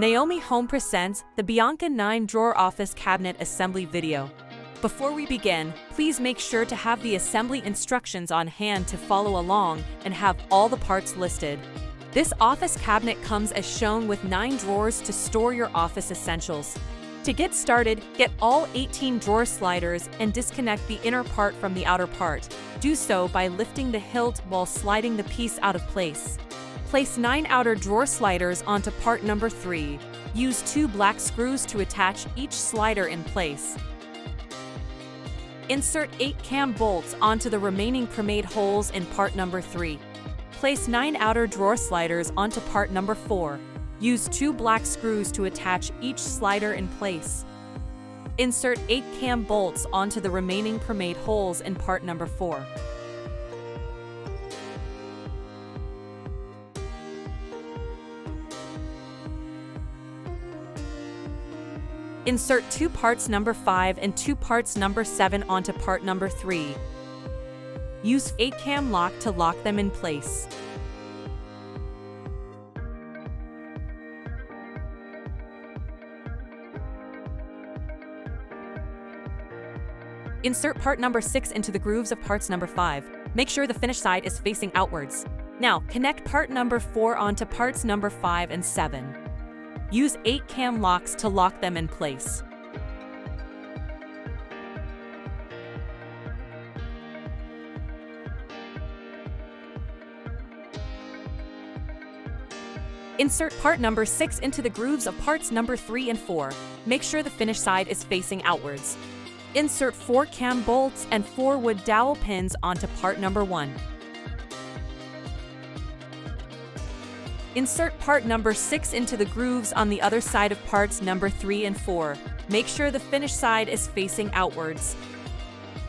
Naomi Home presents the Bianca 9-drawer office cabinet assembly video. Before we begin, please make sure to have the assembly instructions on hand to follow along and have all the parts listed. This office cabinet comes as shown with 9 drawers to store your office essentials. To get started, get all 18 drawer sliders and disconnect the inner part from the outer part. Do so by lifting the hilt while sliding the piece out of place. Place 9 outer drawer sliders onto part number 3. Use 2 black screws to attach each slider in place. Insert 8 cam bolts onto the remaining pre-made holes in part number 3. Place 9 outer drawer sliders onto part number 4. Use 2 black screws to attach each slider in place. Insert 8 cam bolts onto the remaining pre-made holes in part number 4. Insert 2 parts number 5 and 2 parts number 7 onto part number 3. Use 8 cam lock to lock them in place. Insert part number 6 into the grooves of parts number 5. Make sure the finished side is facing outwards. Now, connect part number 4 onto parts number 5 and 7. Use 8 cam locks to lock them in place. Insert part number 6 into the grooves of parts number 3 and 4. Make sure the finished side is facing outwards. Insert 4 cam bolts and 4 wood dowel pins onto part number 1. Insert part number 6 into the grooves on the other side of parts number 3 and 4. Make sure the finished side is facing outwards.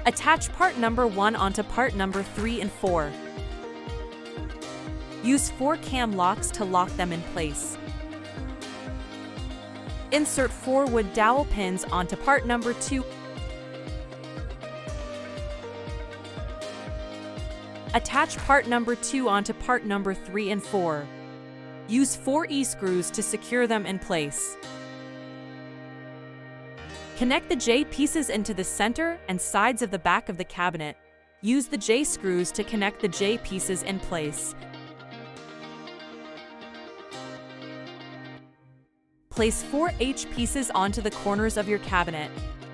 Attach part number 1 onto part number 3 and 4. Use 4 cam locks to lock them in place. Insert 4 wood dowel pins onto part number 2. Attach part number 2 onto part number 3 and 4. Use 4 E-screws to secure them in place. Connect the J pieces into the center and sides of the back of the cabinet. Use the J screws to connect the J pieces in place. Place 4 H pieces onto the corners of your cabinet.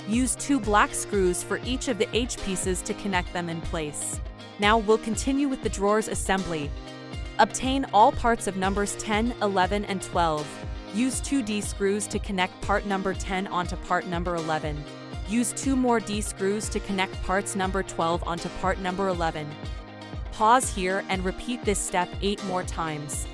Use 2 black screws for each of the H pieces to connect them in place. Now we'll continue with the drawers assembly. Obtain all parts of numbers 10, 11, and 12. Use 2 D screws to connect part number 10 onto part number 11. Use 2 more D screws to connect parts number 12 onto part number 11. Pause here and repeat this step 8 more times.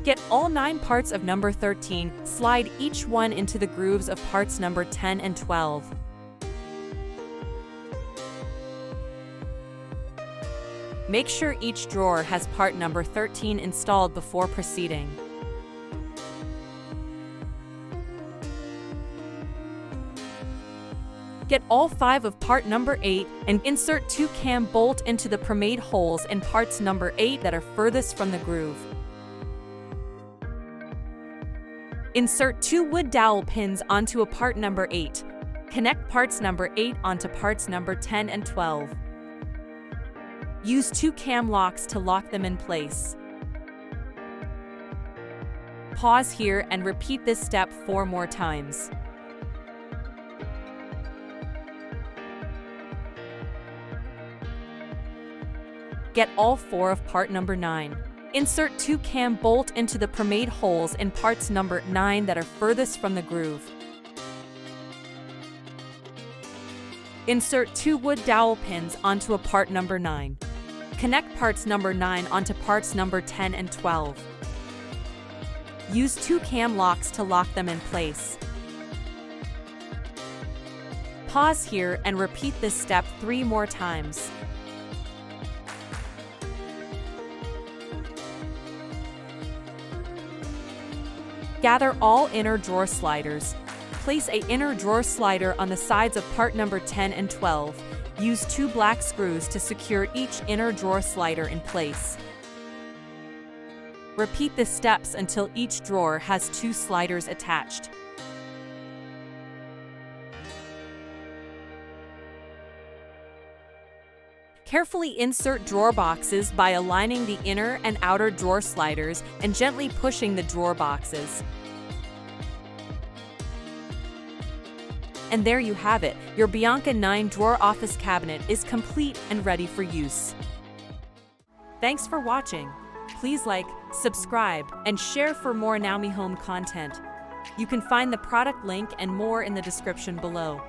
Get all 9 parts of number 13, slide each one into the grooves of parts number 10 and 12. Make sure each drawer has part number 13 installed before proceeding. Get all 5 of part number 8 and insert 2 cam bolt into the pre-made holes in parts number 8 that are furthest from the groove. Insert 2 wood dowel pins onto a part number 8. Connect parts number 8 onto parts number 10 and 12. Use 2 cam locks to lock them in place. Pause here and repeat this step 4 more times. Get all 4 of part number 9. Insert 2 cam bolt into the pre-made holes in parts number 9 that are furthest from the groove. Insert 2 wood dowel pins onto a part number 9. Connect parts number 9 onto parts number 10 and 12. Use 2 cam locks to lock them in place. Pause here and repeat this step 3 more times. Gather all inner drawer sliders. Place an inner drawer slider on the sides of part number 10 and 12. Use 2 black screws to secure each inner drawer slider in place. Repeat the steps until each drawer has 2 sliders attached. Carefully insert drawer boxes by aligning the inner and outer drawer sliders and gently pushing the drawer boxes. And there you have it, your Bianca 9-drawer office cabinet is complete and ready for use. Thanks for watching. Please like, subscribe, and share for more Naomi Home content. You can find the product link and more in the description below.